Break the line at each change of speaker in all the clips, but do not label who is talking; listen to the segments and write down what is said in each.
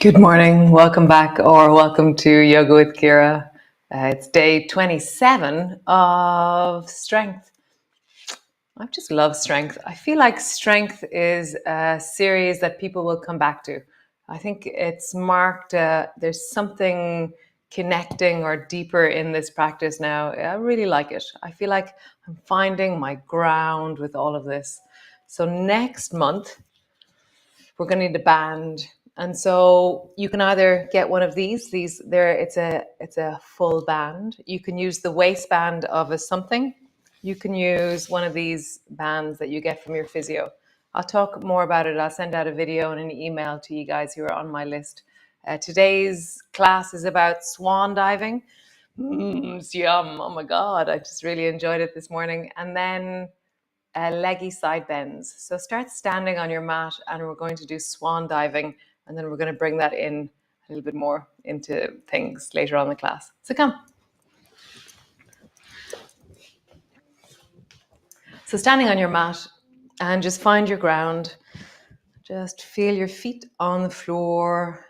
Good morning, welcome back or welcome to Yoga with Ciara. It's day 27 of strength. I just love strength. I feel like strength is a series that people will come back to. I think it's marked, there's something connecting or deeper in this practice now. I really like it. I feel like I'm finding my ground with all of this. So next month, we're going to need a band. And so you can either get one of these there, it's a full band. You can use the waistband of a something. You can use one of these bands that you get from your physio. I'll talk more about it. I'll send out a video and an email to you guys who are on my list. Today's class is about swan diving. It's yum. Oh my God. I just really enjoyed it this morning. And then Leyggy side bends. So start standing on your mat and we're going to do swan diving, and then we're going to bring that in a little bit more into things later on in the class. So come. So standing on your mat and just find your ground. Just feel your feet on the floor.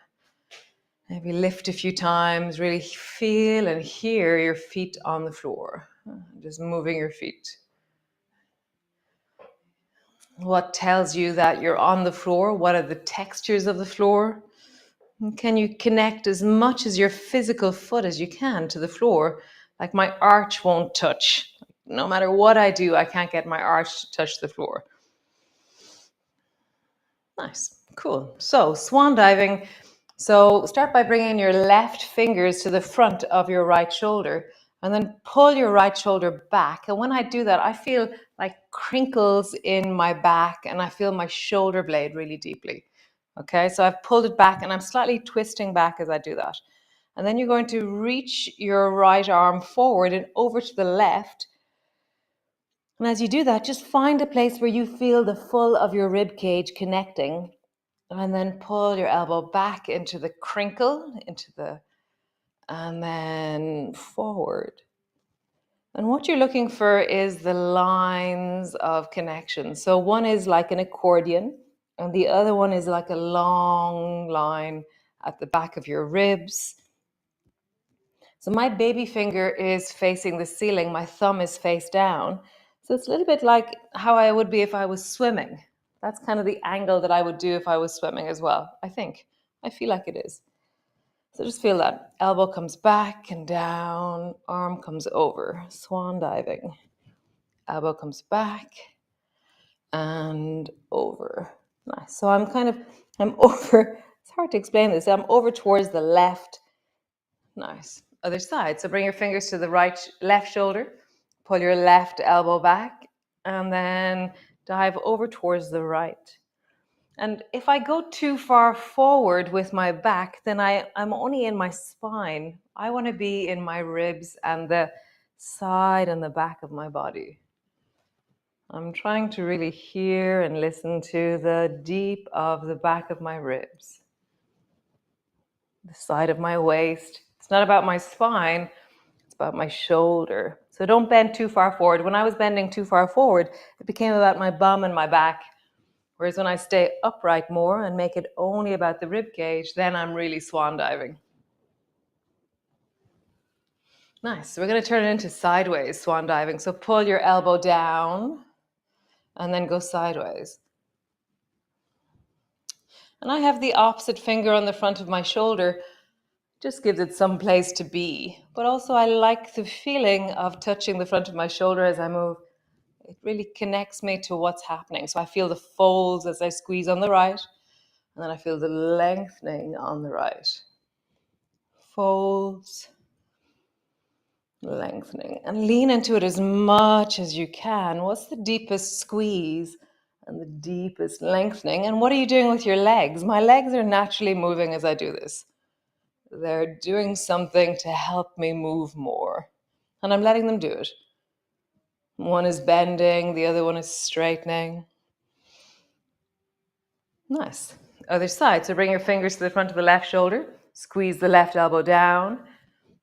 Maybe lift a few times. Really feel and hear your feet on the floor. Just moving your feet. What tells you that you're on the floor? What are the textures of the floor? Can you connect as much as your physical foot as you can to the floor? Like my arch won't touch. No matter what I do, I can't get my arch to touch the floor. Nice, cool. So swan diving. So start by bringing your left fingers to the front of your right shoulder and then pull your right shoulder back. And when I do that, I feel like crinkles in my back and I feel my shoulder blade really deeply. Okay, so I've pulled it back and I'm slightly twisting back as I do that. And then you're going to reach your right arm forward and over to the left. And as you do that, just find a place where you feel the full of your rib cage connecting. And then pull your elbow back into the crinkle, and then forward. And what you're looking for is the lines of connection. So one is like an accordion, and the other one is like a long line at the back of your ribs. So my baby finger is facing the ceiling, my thumb is face down. So it's a little bit like how I would be if I was swimming. That's kind of the angle that I would do if I was swimming as well, I think. I feel like it is. So just feel that. Elbow comes back and down, arm comes over, swan diving. Elbow comes back and over. Nice. So I'm over, it's hard to explain this. I'm over towards the left. Nice. Other side. So bring your fingers to the left shoulder, pull your left elbow back, and then dive over towards the right. And if I go too far forward with my back, then I'm only in my spine. I want to be in my ribs and the side and the back of my body. I'm trying to really hear and listen to the deep of the back of my ribs, the side of my waist. It's not about my spine, it's about my shoulder. So don't bend too far forward. When I was bending too far forward, it became about my bum and my back. Whereas when I stay upright more and make it only about the rib cage, then I'm really swan diving. Nice. So we're going to turn it into sideways swan diving. So pull your elbow down and then go sideways. And I have the opposite finger on the front of my shoulder. Just gives it some place to be. But also I like the feeling of touching the front of my shoulder as I move. It really connects me to what's happening. So I feel the folds as I squeeze on the right. And then I feel the lengthening on the right. Folds, lengthening, and lean into it as much as you can. What's the deepest squeeze and the deepest lengthening? And what are you doing with your legs? My legs are naturally moving as I do this. They're doing something to help me move more. And I'm letting them do it. One is bending, the other one is straightening. Nice. Other side. So bring your fingers to the front of the left shoulder. Squeeze the left elbow down.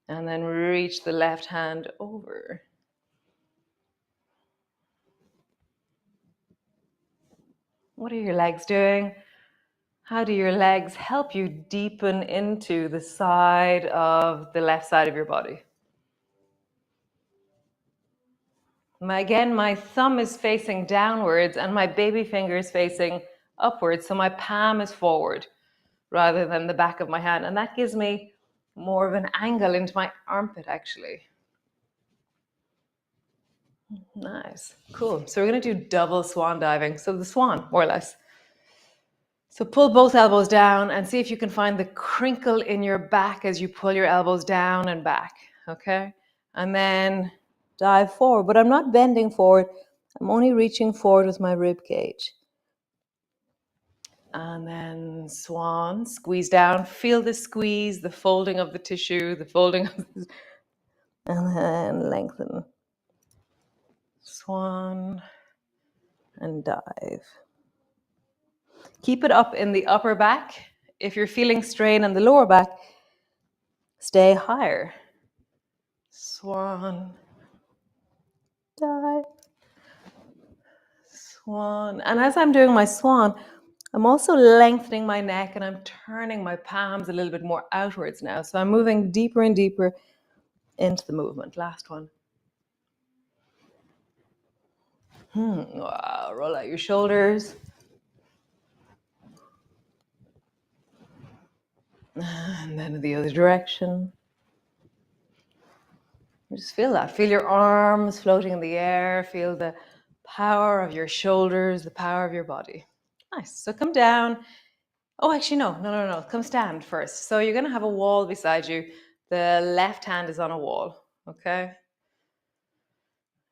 And then reach the left hand over. What are your legs doing? How do your legs help you deepen into the side of the left side of your body? Again, my thumb is facing downwards and my baby finger is facing upwards. So my palm is forward rather than the back of my hand. And that gives me more of an angle into my armpit, actually. Nice. Cool. So we're going to do double swan diving. So the swan, more or less. So pull both elbows down and see if you can find the crinkle in your back as you pull your elbows down and back. Okay? And then dive forward. But I'm not bending forward. I'm only reaching forward with my rib cage. And then swan, squeeze down. Feel the squeeze, the folding of the tissue, the folding of the... And then lengthen. Swan and dive. Keep it up in the upper back. If you're feeling strain in the lower back, stay higher. Swan, dive, swan. And as I'm doing my swan, I'm also lengthening my neck and I'm turning my palms a little bit more outwards now. So I'm moving deeper and deeper into the movement. Last one. Wow, roll out your shoulders. And then the other direction. Just feel that. Feel your arms floating in the air. Feel the power of your shoulders, the power of your body. Nice. So come down. Oh, actually, no. Come stand first. So you're going to have a wall beside you. The left hand is on a wall. Okay?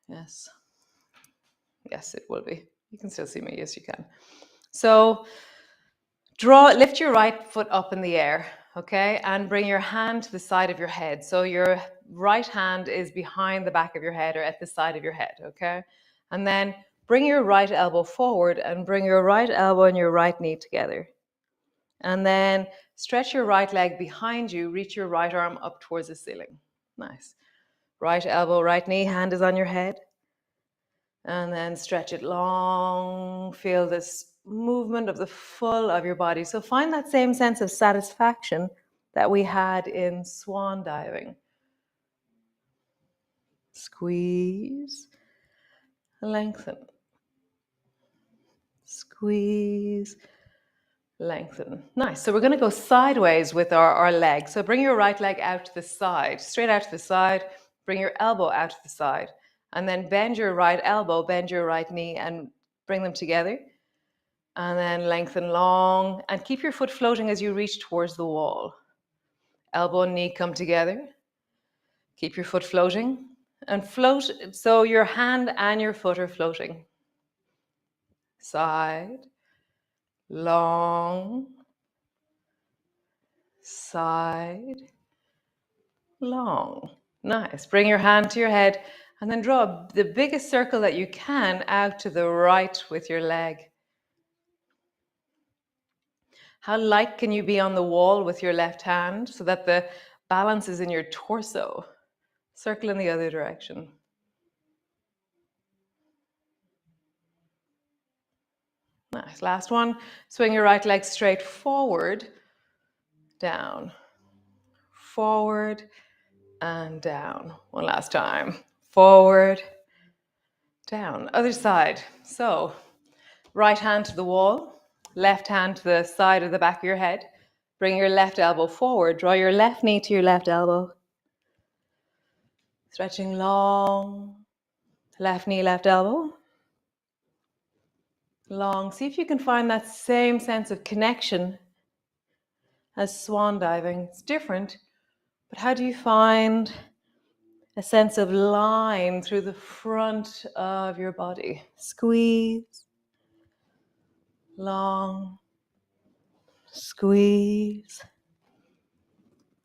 Yes. Yes, it will be. You can still see me. Yes, you can. So lift your right foot up in the air, okay? And bring your hand to the side of your head. So your right hand is behind the back of your head or at the side of your head, okay? And then bring your right elbow forward and bring your right elbow and your right knee together. And then stretch your right leg behind you, reach your right arm up towards the ceiling. Nice. Right elbow, right knee, hand is on your head. And then stretch it long. Feel this movement of the full of your body. So find that same sense of satisfaction that we had in swan diving. Squeeze, lengthen. Squeeze, lengthen. Nice. So we're going to go sideways with our leg. So bring your right leg out to the side, straight out to the side. Bring your elbow out to the side. And then bend your right elbow, bend your right knee, and bring them together. And then lengthen long. And keep your foot floating as you reach towards the wall. Elbow and knee come together. Keep your foot floating. And float so your hand and your foot are floating. Side. Long. Side. Long. Nice. Bring your hand to your head and then draw the biggest circle that you can out to the right with your leg. How light can you be on the wall with your left hand so that the balance is in your torso? Circle in the other direction. Nice. Last one. Swing your right leg straight forward, down, forward, and down. One last time. Forward, down. Other side. So, right hand to the wall, left hand to the side of the back of your head. Bring your left elbow forward. Draw your left knee to your left elbow. Stretching long. Left knee, left elbow. Long. See if you can find that same sense of connection as swan diving. It's different, but how do you find a sense of line through the front of your body? Squeeze. Long. Squeeze.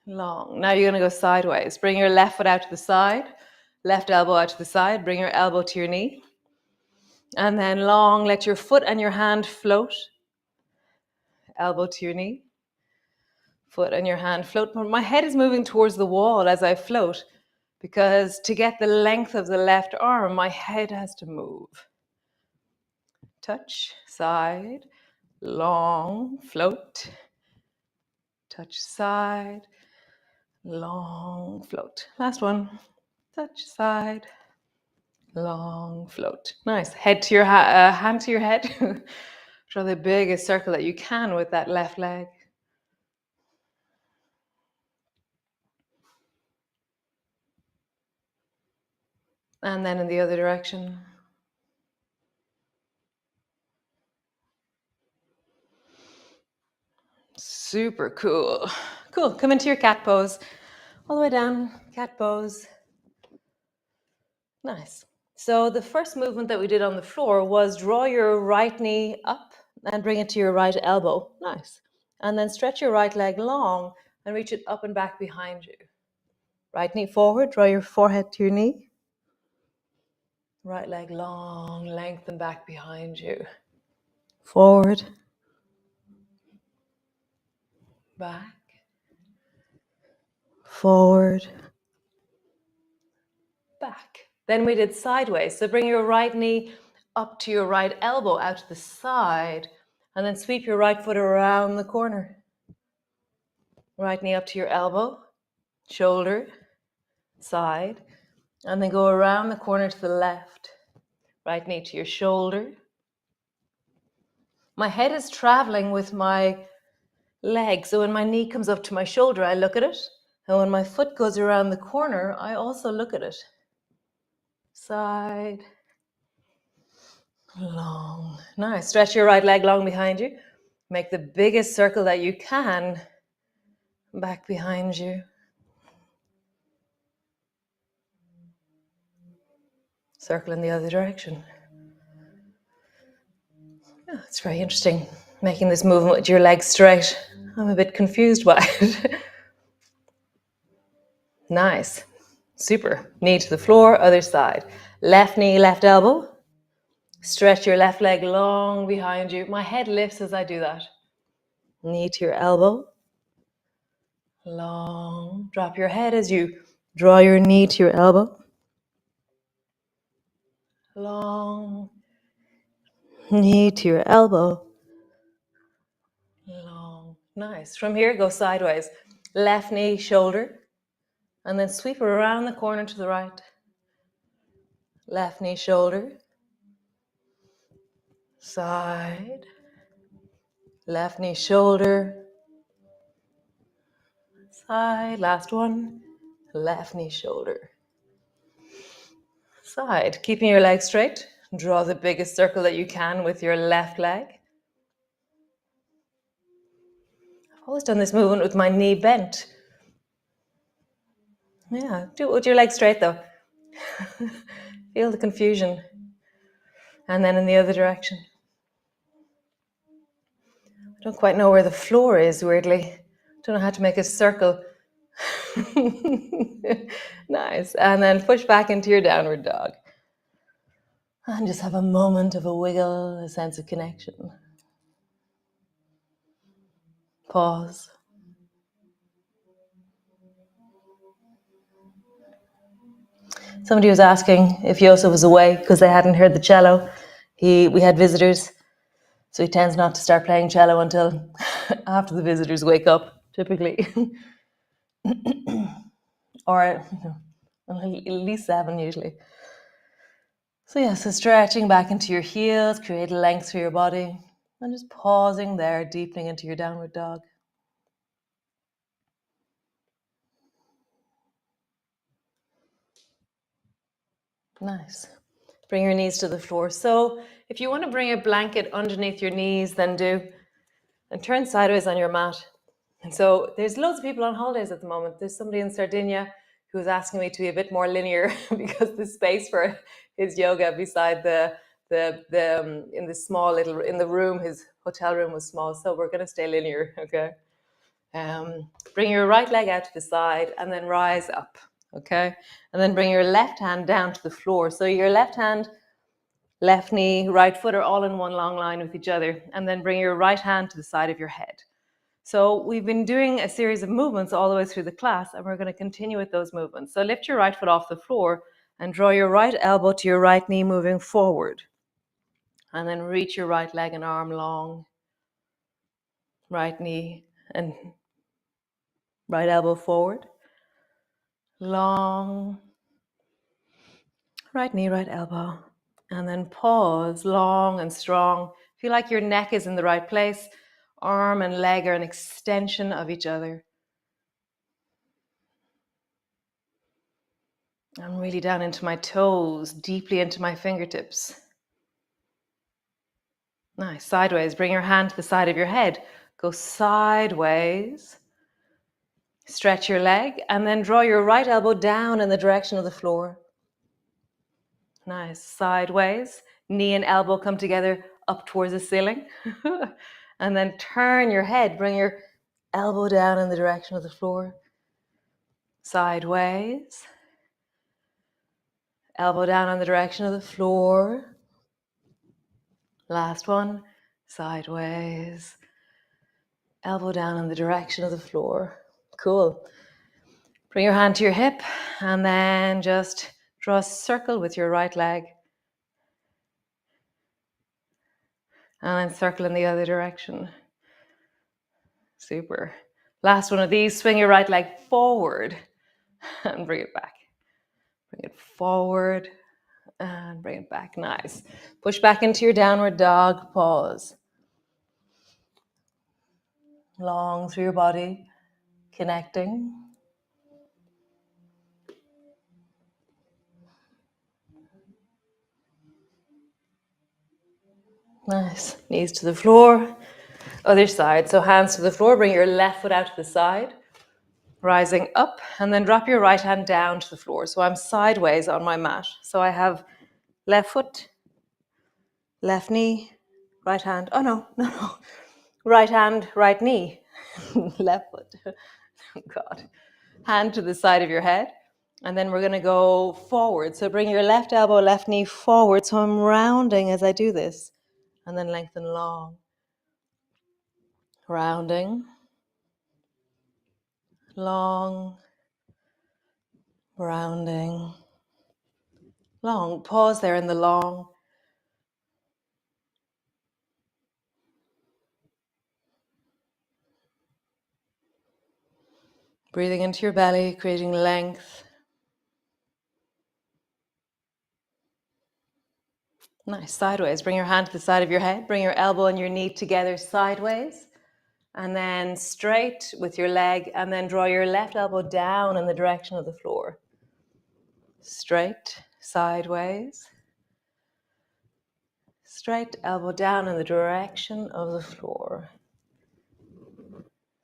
Long. Now you're going to go sideways. Bring your left foot out to the side, left elbow out to the side. Bring your elbow to your knee. And then long, let your foot and your hand float. Elbow to your knee. Foot and your hand float. My head is moving towards the wall as I float because to get the length of the left arm, my head has to move. Touch, side, long, float, touch side, long, float. Last one, touch side, long, float. Nice. Head to your hand to your head. Draw the biggest circle that you can with that left leg. And then in the other direction. Super cool. Cool. Come into your cat pose. All the way down, cat pose. Nice. So the first movement that we did on the floor was draw your right knee up and bring it to your right elbow. Nice. And then stretch your right leg long and reach it up and back behind you. Right knee forward, draw your forehead to your knee. Right leg long, lengthen back behind you. Forward, back, forward, back. Then we did sideways. So bring your right knee up to your right elbow out to the side, and then sweep your right foot around the corner. Right knee up to your elbow, shoulder, side, and then go around the corner to the left. Right knee to your shoulder. My head is traveling with my leg, so when my knee comes up to my shoulder, I look at it. And when my foot goes around the corner, I also look at it. Side, long. Nice. Stretch your right leg long behind you. Make the biggest circle that you can back behind you. Circle in the other direction. Oh, it's very interesting, making this movement with your legs straight. I'm a bit confused by it. Nice. Super. Knee to the floor, other side. Left knee, left elbow. Stretch your left leg long behind you. My head lifts as I do that. Knee to your elbow. Long. Drop your head as you draw your knee to your elbow. Long. Knee to your elbow. Long. Nice. From here, go sideways. Left knee, shoulder. And then sweep around the corner to the right. Left knee, shoulder. Side. Left knee, shoulder. Side. Last one. Left knee, shoulder. Side. Keeping your legs straight. Draw the biggest circle that you can with your left leg. I've always done this movement with my knee bent. Yeah, do it with your legs straight though. Feel the confusion. And then in the other direction. I don't quite know where the floor is, weirdly. Don't know how to make a circle. Nice. And then push back into your downward dog. And just have a moment of a wiggle, a sense of connection. Pause. Somebody was asking if Joseph was away because they hadn't heard the cello. We had visitors, so he tends not to start playing cello until after the visitors wake up, typically. Or at least 7 usually. So yeah, so stretching back into your heels, create length through your body, and just pausing there, deepening into your downward dog. Nice. Bring your knees to the floor. So if you want to bring a blanket underneath your knees, then do. And turn sideways on your mat. And so there's loads of people on holidays at the moment. There's somebody in Sardinia who's asking me to be a bit more linear because the space for his yoga beside in the small little in the room, his hotel room was small. So we're going to stay linear, okay? Bring your right leg out to the side and then rise up, okay? And then bring your left hand down to the floor. So your left hand, left knee, right foot are all in one long line with each other. And then bring your right hand to the side of your head. So we've been doing a series of movements all the way through the class, and we're going to continue with those movements. So lift your right foot off the floor and draw your right elbow to your right knee moving forward. And then reach your right leg and arm long. right knee and right elbow forward. Long, right knee, right elbow. And then pause, long and strong. Feel like your neck is in the right place. Arm and leg are an extension of each other. I'm really down into my toes, deeply into my fingertips. Nice. Sideways. Bring your hand to the side of your head. Go sideways. Stretch your leg and then draw your right elbow down in the direction of the floor. Nice. Sideways. Knee and elbow come together up towards the ceiling. And then turn your head. Bring your elbow down in the direction of the floor. Sideways. Elbow down in the direction of the floor. Last one. Sideways. Elbow down in the direction of the floor. Cool. Bring your hand to your hip and then just draw a circle with your right leg. And then circle in the other direction. Super. Last one of these, swing your right leg forward and bring it back. Bring it forward and bring it back. Nice. Push back into your downward dog. Pause. Long through your body, connecting. Nice. Knees to the floor. Other side. So hands to the floor. Bring your left foot out to the side. Rising up and then drop your right hand down to the floor. So I'm sideways on my mat. So I have left foot, left knee, right hand. Oh, no. Right hand, right knee, left foot. Oh, God. Hand to the side of your head. And then we're going to go forward. So bring your left elbow, left knee forward. So I'm rounding as I do this. And then lengthen long. Rounding. Long. Rounding. Long. Pause there in the long. Breathing into your belly, creating length. Nice. Sideways. Bring your hand to the side of your head. Bring your elbow and your knee together sideways. And then straight with your leg. And then draw your left elbow down in the direction of the floor. Straight, sideways. Straight, elbow down in the direction of the floor.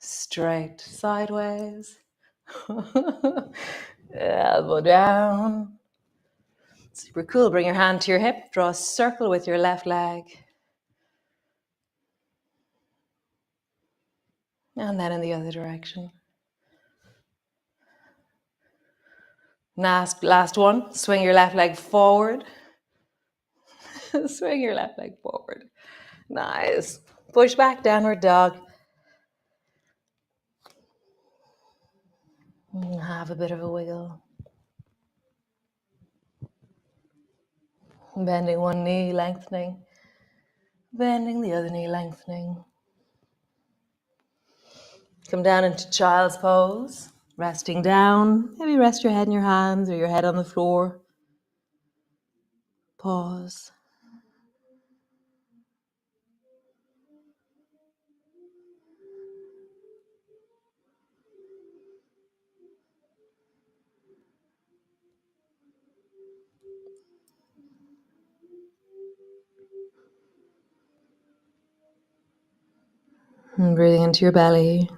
Straight, sideways. Elbow down. Super cool. Bring your hand to your hip. Draw a circle with your left leg. And then in the other direction. Last one. Swing your left leg forward. Swing your left leg forward. Nice. Push back, downward dog. Have a bit of a wiggle. Bending one knee, lengthening. Bending the other knee, lengthening. Come down into child's pose. Resting down. Maybe rest your head in your hands or your head on the floor. Pause. And breathing into your belly.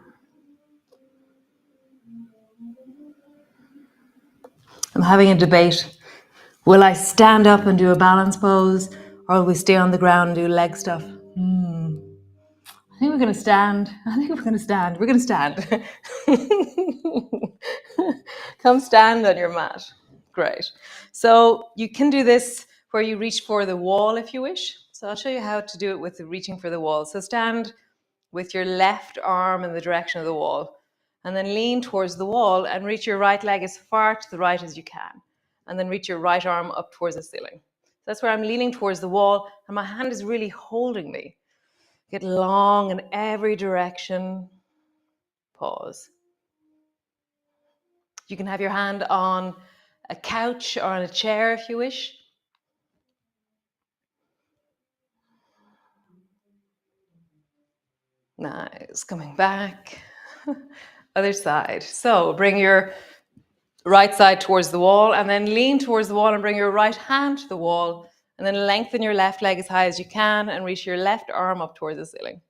I'm having a debate. Will I stand up and do a balance pose, or will we stay on the ground and do leg stuff? I think we're going to stand. We're going to stand. Come stand on your mat. Great. So you can do this where you reach for the wall if you wish. So I'll show you how to do it with the reaching for the wall. So stand with your left arm in the direction of the wall, and then lean towards the wall and reach your right leg as far to the right as you can. And then reach your right arm up towards the ceiling. So that's where I'm leaning towards the wall, and my hand is really holding me. Get long in every direction. Pause. You can have your hand on a couch or on a chair if you wish. Nice. Coming back. Other side. So bring your right side towards the wall and then lean towards the wall and bring your right hand to the wall and then lengthen your left leg as high as you can and reach your left arm up towards the ceiling.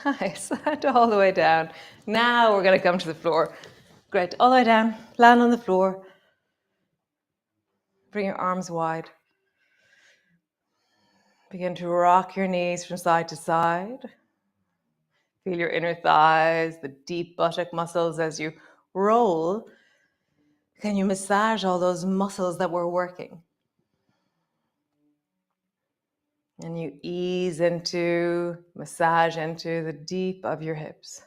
Nice. And all the way down. Now we're going to come to the floor. Great. All the way down. Land on the floor. Bring your arms wide. Begin to rock your knees from side to side. Feel your inner thighs, the deep buttock muscles as you roll. Can you massage all those muscles that we're working? And you ease into, massage into the deep of your hips.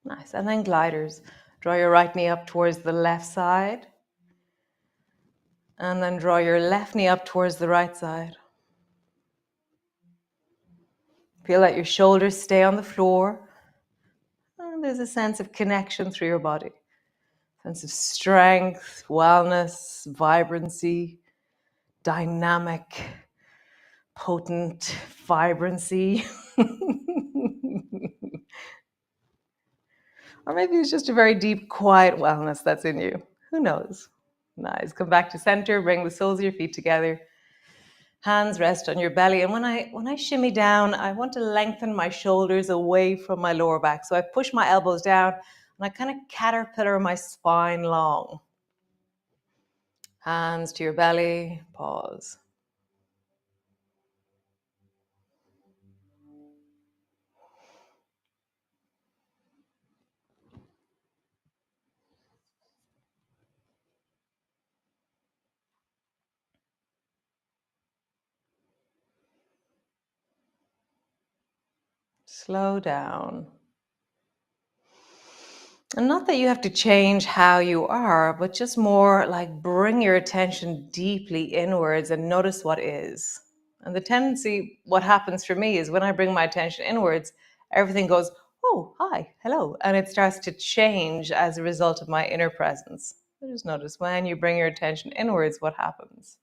Nice. And then gliders. Draw your right knee up towards the left side. And then draw your left knee up towards the right side. Feel that your shoulders stay on the floor. And there's a sense of connection through your body. Sense of strength, wellness, vibrancy, dynamic, potent vibrancy. Or maybe it's just a very deep, quiet wellness that's in you. Who knows? Nice. Come back to center. Bring the soles of your feet together. Hands rest on your belly. And when I shimmy down, I want to lengthen my shoulders away from my lower back. So I push my elbows down and I kind of caterpillar my spine long. Hands to your belly. Pause. Slow down. And not that you have to change how you are, but just more like bring your attention deeply inwards and notice what is. And the tendency, what happens for me is when I bring my attention inwards, everything goes, oh, hi, hello. And it starts to change as a result of my inner presence. So just notice when you bring your attention inwards, what happens.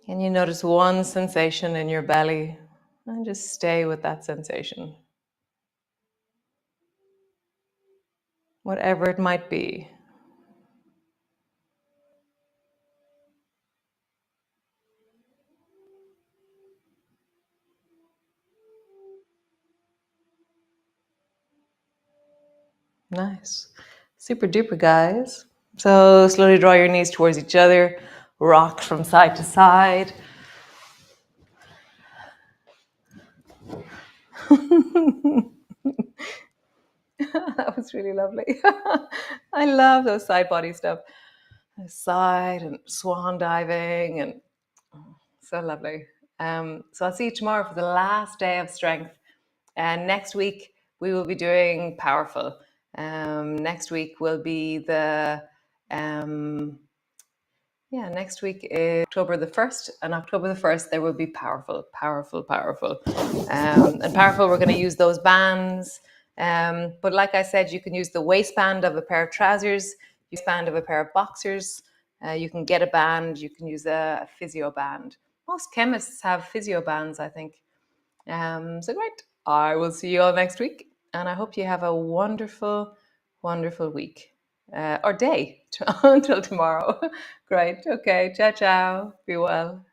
Can you notice one sensation in your belly and just stay with that sensation? Whatever it might be. Nice. Super duper, guys. So slowly draw your knees towards each other. Rock from side to side. That was really lovely. I love those side body stuff. Side and swan diving and so lovely. So I'll see you tomorrow for the last day of strength. And next week we will be doing powerful. Next week will be the next week is October the 1st. And October the 1st, there will be powerful, powerful, powerful. And powerful, we're going to use those bands. But like I said, you can use the waistband of a pair of trousers, waistband of a pair of boxers. You can get a band, you can use a physio band. Most chemists have physio bands, I think. So great. I will see you all next week. And I hope you have a wonderful, wonderful week. Or day until tomorrow. Great. Okay. Ciao, ciao. Be well.